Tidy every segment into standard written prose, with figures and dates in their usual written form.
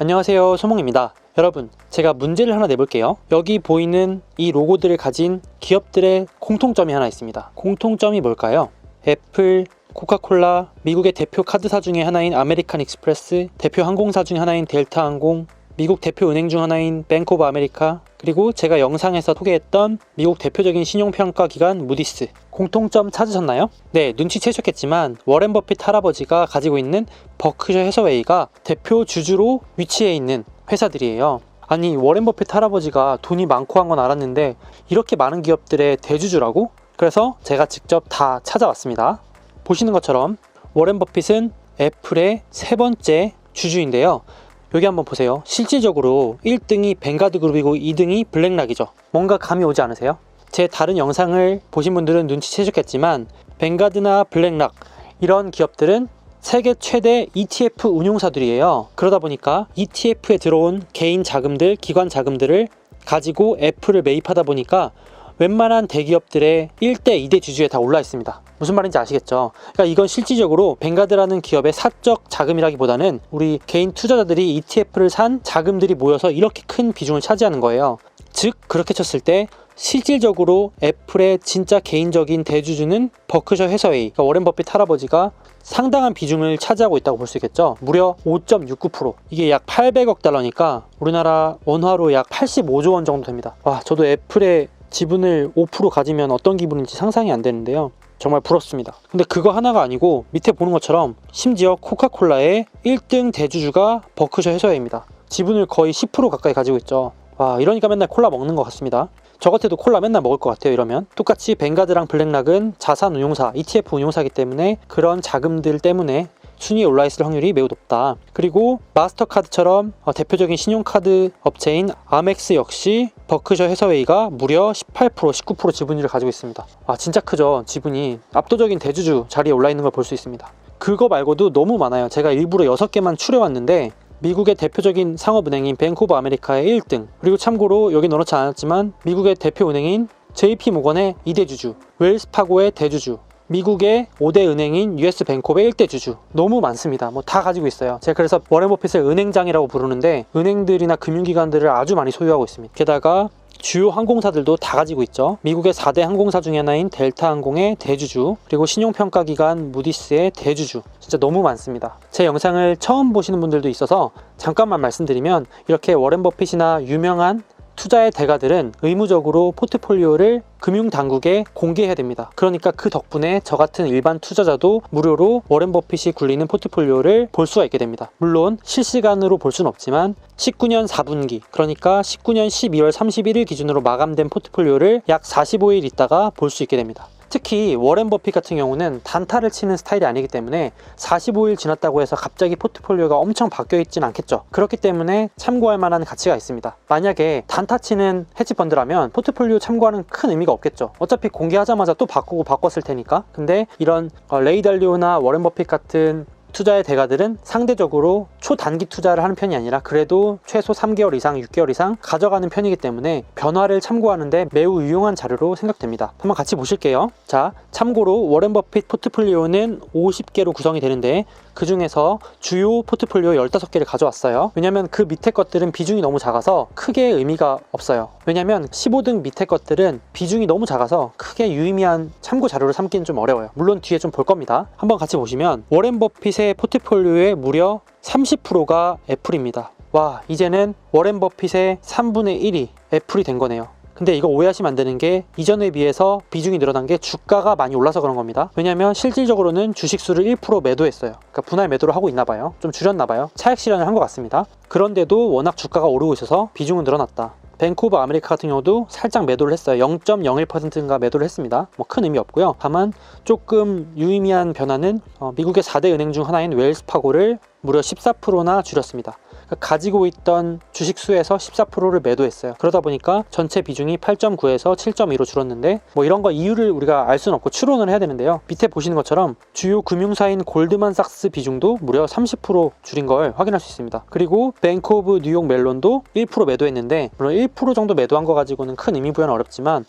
안녕하세요, 소몽입니다. 여러분, 제가 문제를 하나 내볼게요. 여기 보이는 이 로고들을 가진 기업들의 공통점이 하나 있습니다. 공통점이 뭘까요? 애플, 코카콜라, 미국의 대표 카드사 중에 하나인 아메리칸 익스프레스, 대표 항공사 중에 하나인 델타항공, 미국 대표 은행 중 하나인 뱅크 오브 아메리카, 그리고 제가 영상에서 소개했던 미국 대표적인 신용평가 기관 무디스. 공통점 찾으셨나요? 네, 눈치채셨겠지만 워렌 버핏 할아버지가 가지고 있는 버크셔 해서웨이가 대표 주주로 위치해 있는 회사들이에요. 아니, 워렌 버핏 할아버지가 돈이 많고 한 건 알았는데 이렇게 많은 기업들의 대주주라고? 그래서 제가 직접 다 찾아왔습니다. 보시는 것처럼 워렌 버핏은 애플의 세 번째 주주인데요. 여기 한번 보세요. 실질적으로 1등이 뱅가드 그룹이고 2등이 블랙락이죠. 뭔가 감이 오지 않으세요? 제 다른 영상을 보신 분들은 눈치채셨겠지만 뱅가드나 블랙락 이런 기업들은 세계 최대 ETF 운용사들이에요. 그러다 보니까 ETF에 들어온 개인 자금들, 기관 자금들을 가지고 애플을 매입하다 보니까 웬만한 대기업들의 1대, 2대 주주에 다 올라 있습니다. 무슨 말인지 아시겠죠? 그러니까 이건 실질적으로 뱅가드라는 기업의 사적 자금이라기보다는 우리 개인 투자자들이 ETF를 산 자금들이 모여서 이렇게 큰 비중을 차지하는 거예요. 즉, 그렇게 쳤을 때 실질적으로 애플의 진짜 개인적인 대주주는 버크셔 해서웨이, 그러니까 워렌 버핏 할아버지가 상당한 비중을 차지하고 있다고 볼 수 있겠죠. 무려 5.69%, 이게 약 800억 달러니까 우리나라 원화로 약 85조 원 정도 됩니다. 와, 저도 애플의 지분을 5% 가지면 어떤 기분인지 상상이 안 되는데요. 정말 부럽습니다. 근데 그거 하나가 아니고 밑에 보는 것처럼 심지어 코카콜라의 1등 대주주가 버크셔 해서웨이입니다. 지분을 거의 10% 가까이 가지고 있죠. 와, 이러니까 맨날 콜라 먹는 것 같습니다. 저 같아도 콜라 맨날 먹을 것 같아요. 이러면 똑같이 뱅가드랑 블랙락은 자산 운용사, ETF 운용사이기 때문에 그런 자금들 때문에 순위에 올라있을 확률이 매우 높다. 그리고 마스터카드처럼 대표적인 신용카드 업체인 아멕스 역시 버크셔 해서웨이가 무려 18%, 19% 지분율을 가지고 있습니다. 아, 진짜 크죠. 지분이 압도적인 대주주 자리에 올라있는 걸 볼 수 있습니다. 그거 말고도 너무 많아요. 제가 일부러 6개만 추려왔는데 미국의 대표적인 상업은행인 뱅크 오브 아메리카의 1등, 그리고 참고로 여기 넣어놓지 않았지만 미국의 대표 은행인 JP모건의 2대 주주, 웰스파고의 대주주, 미국의 5대 은행인 US뱅크업의 1대 주주, 너무 많습니다. 뭐 다 가지고 있어요. 제가 그래서 워렌 버핏을 은행장이라고 부르는데 은행들이나 금융기관들을 아주 많이 소유하고 있습니다. 게다가 주요 항공사들도 다 가지고 있죠. 미국의 4대 항공사 중에 하나인 델타항공의 대주주, 그리고 신용평가기관 무디스의 대주주, 진짜 너무 많습니다. 제 영상을 처음 보시는 분들도 있어서 잠깐만 말씀드리면, 이렇게 워렌 버핏이나 유명한 투자의 대가들은 의무적으로 포트폴리오를 금융당국에 공개해야 됩니다. 그러니까 그 덕분에 저 같은 일반 투자자도 무료로 워렌 버핏이 굴리는 포트폴리오를 볼 수가 있게 됩니다. 물론 실시간으로 볼 수는 없지만 19년 4분기, 그러니까 19년 12월 31일 기준으로 마감된 포트폴리오를 약 45일 있다가 볼 수 있게 됩니다. 특히 워렌 버핏 같은 경우는 단타를 치는 스타일이 아니기 때문에 45일 지났다고 해서 갑자기 포트폴리오가 엄청 바뀌어 있진 않겠죠. 그렇기 때문에 참고할 만한 가치가 있습니다. 만약에 단타 치는 헤지펀드라면 포트폴리오 참고하는 큰 의미가 없겠죠. 어차피 공개하자마자 또 바꾸고 바꿨을 테니까. 근데 이런 레이 달리오나 워렌 버핏 같은 투자의 대가들은 상대적으로 초단기 투자를 하는 편이 아니라 그래도 최소 3개월 이상, 6개월 이상 가져가는 편이기 때문에 변화를 참고하는데 매우 유용한 자료로 생각됩니다. 한번 같이 보실게요. 자, 참고로 워렌 버핏 포트폴리오는 50개로 구성이 되는데 그 중에서 주요 포트폴리오 15개를 가져왔어요. 왜냐면 그 밑에 것들은 비중이 너무 작아서 크게 의미가 없어요. 왜냐면 15등 밑에 것들은 비중이 너무 작아서 크게 유의미한 참고 자료를 삼기는 좀 어려워요. 물론 뒤에 좀 볼 겁니다. 한번 같이 보시면 워렌 버핏의 포트폴리오의 무려 30%가 애플입니다. 와, 이제는 워렌 버핏의 3분의 1이 애플이 된 거네요. 근데 이거 오해하시면 안 되는 게 이전에 비해서 비중이 늘어난 게 주가가 많이 올라서 그런 겁니다. 왜냐면 실질적으로는 주식수를 1% 매도했어요. 그러니까 분할 매도를 하고 있나 봐요. 좀 줄였나 봐요. 차익 실현을 한 것 같습니다. 그런데도 워낙 주가가 오르고 있어서 비중은 늘어났다. 뱅크 오브 아메리카 같은 경우도 살짝 매도를 했어요. 0.01%인가 매도를 했습니다. 뭐 큰 의미 없고요. 다만 조금 유의미한 변화는 미국의 4대 은행 중 하나인 웰스파고를 무려 14%나 줄였습니다. 가지고 있던 주식수에서 14%를 매도했어요. 그러다 보니까 전체 비중이 8.9에서 7.2로 줄었는데 뭐 이런 거 이유를 우리가 알 수는 없고 추론을 해야 되는데요. 밑에 보시는 것처럼 주요 금융사인 골드만삭스 비중도 무려 30% 줄인 걸 확인할 수 있습니다. 그리고 뱅크 오브 뉴욕 멜론도 1% 매도했는데 물론 1% 정도 매도한 거 가지고는 큰 의미 부여는 어렵지만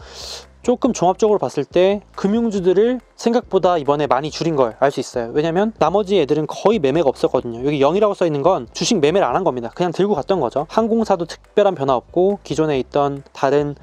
조금 종합적으로 봤을 때 금융주들을 생각보다 이번에 많이 줄인 걸 알 수 있어요. 왜냐면 나머지 애들은 거의 매매가 없었거든요. 여기 0이라고 써 있는 건 주식 매매를 안 한 겁니다. 그냥 들고 갔던 거죠. 항공사도 특별한 변화 없고 기존에 있던 다른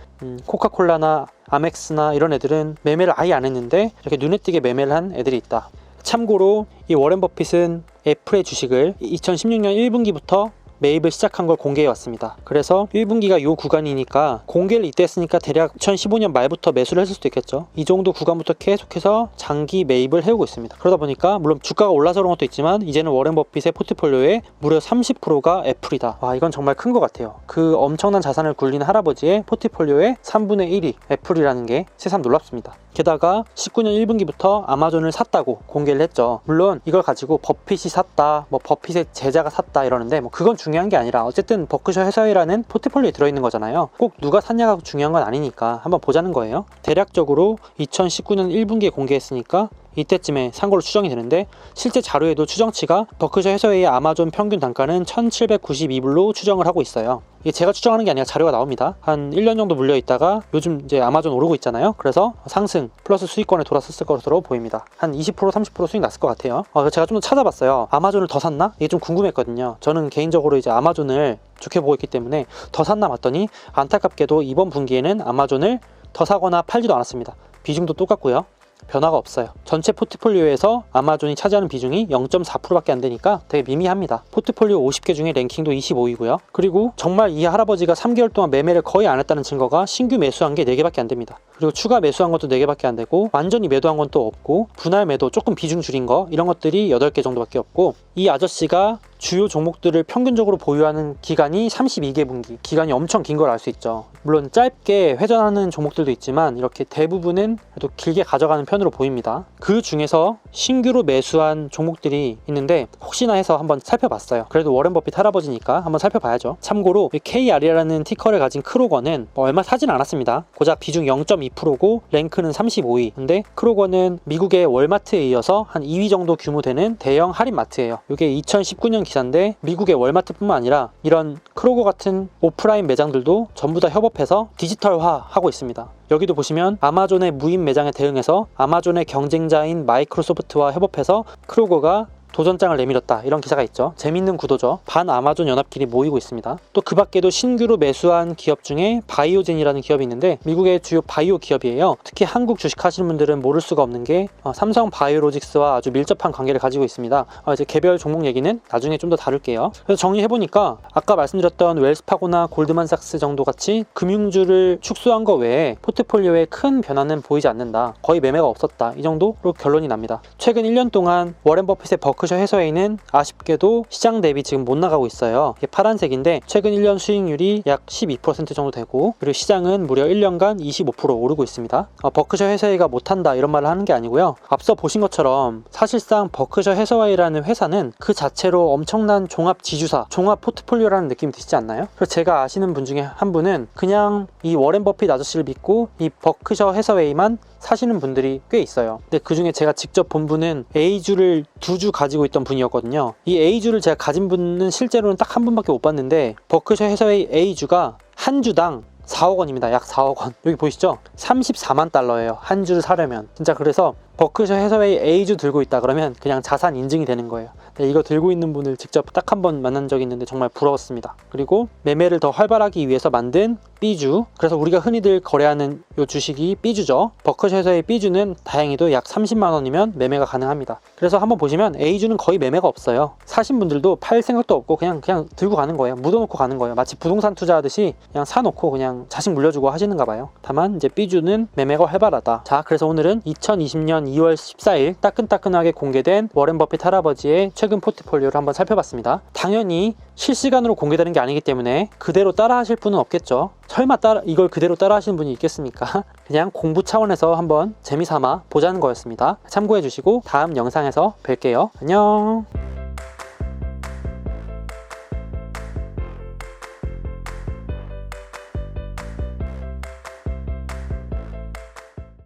코카콜라나 아멕스나 이런 애들은 매매를 아예 안 했는데 이렇게 눈에 띄게 매매를 한 애들이 있다. 참고로 이 워렌 버핏은 애플의 주식을 2016년 1분기부터 매입을 시작한 걸 공개해 왔습니다. 그래서 1분기가 요 구간이니까 공개를 이때 했으니까 대략 2015년 말부터 매수를 했을 수도 있겠죠. 이 정도 구간부터 계속해서 장기 매입을 해오고 있습니다. 그러다 보니까 물론 주가가 올라서 그런 것도 있지만 이제는 워렌 버핏의 포트폴리오의 무려 30%가 애플이다. 와, 이건 정말 큰 것 같아요. 그 엄청난 자산을 굴리는 할아버지의 포트폴리오의 3분의 1이 애플이라는 게 새삼 놀랍습니다. 게다가 19년 1분기부터 아마존을 샀다고 공개를 했죠. 물론 이걸 가지고 버핏이 샀다, 뭐 버핏의 제자가 샀다 이러는데 뭐 그건 중요한 게 아니라 어쨌든 버크셔 해서웨이라는 포트폴리오에 들어있는 거잖아요. 꼭 누가 샀냐가 중요한 건 아니니까 한번 보자는 거예요. 대략적으로 2019년 1분기에 공개했으니까 이때쯤에 산 걸로 추정이 되는데 실제 자료에도 추정치가 버크셔 해서웨이의 아마존 평균 단가는 1792불로 추정을 하고 있어요. 이게 제가 추정하는 게 아니라 자료가 나옵니다. 한 1년 정도 물려 있다가 요즘 이제 아마존 오르고 있잖아요. 그래서 상승 플러스 수익권에 돌았었을 것으로 보입니다. 한 20% 30% 수익 났을 것 같아요. 제가 좀 더 찾아봤어요. 아마존을 더 샀나? 이게 좀 궁금했거든요. 저는 개인적으로 이제 아마존을 좋게 보고 있기 때문에 더 샀나 봤더니 안타깝게도 이번 분기에는 아마존을 더 사거나 팔지도 않았습니다. 비중도 똑같고요. 변화가 없어요. 전체 포트폴리오에서 아마존이 차지하는 비중이 0.4%밖에 안 되니까 되게 미미합니다. 포트폴리오 50개 중에 랭킹도 25위고요. 그리고 정말 이 할아버지가 3개월 동안 매매를 거의 안 했다는 증거가 신규 매수한 게 4개밖에 안 됩니다. 그리고 추가 매수한 것도 4개밖에 안 되고 완전히 매도한 건 또 없고 분할 매도 조금 비중 줄인 거 이런 것들이 8개 정도밖에 없고 이 아저씨가 주요 종목들을 평균적으로 보유하는 기간이 32개 분기, 기간이 엄청 긴 걸 알 수 있죠. 물론 짧게 회전하는 종목들도 있지만 이렇게 대부분은 그래도 길게 가져가는 편으로 보입니다. 그 중에서 신규로 매수한 종목들이 있는데 혹시나 해서 한번 살펴봤어요. 그래도 워렌 버핏 할아버지니까 한번 살펴봐야죠. 참고로 KR이라는 티커를 가진 크로거는 얼마 사진 않았습니다. 고작 비중 0.2%고 랭크는 35위. 근데 크로거는 미국의 월마트에 이어서 한 2위 정도 규모 되는 대형 할인마트예요. 이게 2019년 기사인데 미국의 월마트뿐만 아니라 이런 크로거 같은 오프라인 매장들도 전부 다 협업해서 디지털화하고 있습니다. 여기도 보시면 아마존의 무인 매장에 대응해서 아마존의 경쟁자인 마이크로소프트와 협업해서 크로거가 도전장을 내밀었다 이런 기사가 있죠. 재밌는 구도죠. 반 아마존 연합끼리 모이고 있습니다. 또 그 밖에도 신규로 매수한 기업 중에 바이오젠이라는 기업이 있는데 미국의 주요 바이오 기업이에요. 특히 한국 주식 하시는 분들은 모를 수가 없는 게 삼성 바이오로직스와 아주 밀접한 관계를 가지고 있습니다. 이제 개별 종목 얘기는 나중에 좀 더 다룰게요. 그래서 정리해보니까 아까 말씀드렸던 웰스파고나 골드만삭스 정도 같이 금융주를 축소한 거 외에 포트폴리오에 큰 변화는 보이지 않는다. 거의 매매가 없었다. 이 정도로 결론이 납니다. 최근 1년 동안 워렌 버핏의 버크셔 해서웨이는 아쉽게도 시장 대비 지금 못 나가고 있어요. 이게 파란색인데 최근 1년 수익률이 약 12% 정도 되고 그리고 시장은 무려 1년간 25% 오르고 있습니다. 버크셔 해서웨이가 못한다 이런 말을 하는 게 아니고요. 앞서 보신 것처럼 사실상 버크셔 해서웨이라는 회사는 그 자체로 엄청난 종합 지주사, 종합 포트폴리오라는 느낌이 드시지 않나요? 그래서 제가 아시는 분 중에 한 분은 그냥 이 워렌 버핏 아저씨를 믿고 이 버크셔 해서웨이만 사시는 분들이 꽤 있어요. 근데 그 중에 제가 직접 본 분은 A주를 2주 가지고 있던 분이었거든요. 이 A주를 제가 가진 분은 실제로는 딱 한 분밖에 못 봤는데 버크셔 해서웨이 A주가 한 주당 4억 원입니다. 약 4억 원. 여기 보이시죠? 34만 달러예요. 한 주를 사려면. 진짜 그래서 버크셔 해서웨이 A주 들고 있다 그러면 그냥 자산 인증이 되는 거예요. 이거 들고 있는 분을 직접 딱 한 번 만난 적이 있는데 정말 부러웠습니다. 그리고 매매를 더 활발하기 위해서 만든 B주, 그래서 우리가 흔히들 거래하는 이 주식이 B주죠. 버크셔 해서웨이 B주는 다행히도 약 30만 원이면 매매가 가능합니다. 그래서 한번 보시면 A주는 거의 매매가 없어요. 사신 분들도 팔 생각도 없고 그냥 들고 가는 거예요. 묻어놓고 가는 거예요. 마치 부동산 투자하듯이 그냥 사놓고 그냥 자식 물려주고 하시는가 봐요. 다만 이제 B주는 매매가 활발하다. 자, 그래서 오늘은 2020년 2월 14일 따끈따끈하게 공개된 워렌 버핏 할아버지의 최근 포트폴리오를 한번 살펴봤습니다. 당연히 실시간으로 공개되는 게 아니기 때문에 그대로 따라 하실 분은 없겠죠. 설마 이걸 그대로 따라 하시는 분이 있겠습니까? 그냥 공부 차원에서 한번 재미삼아 보자는 거였습니다. 참고해 주시고 다음 영상에서 뵐게요. 안녕.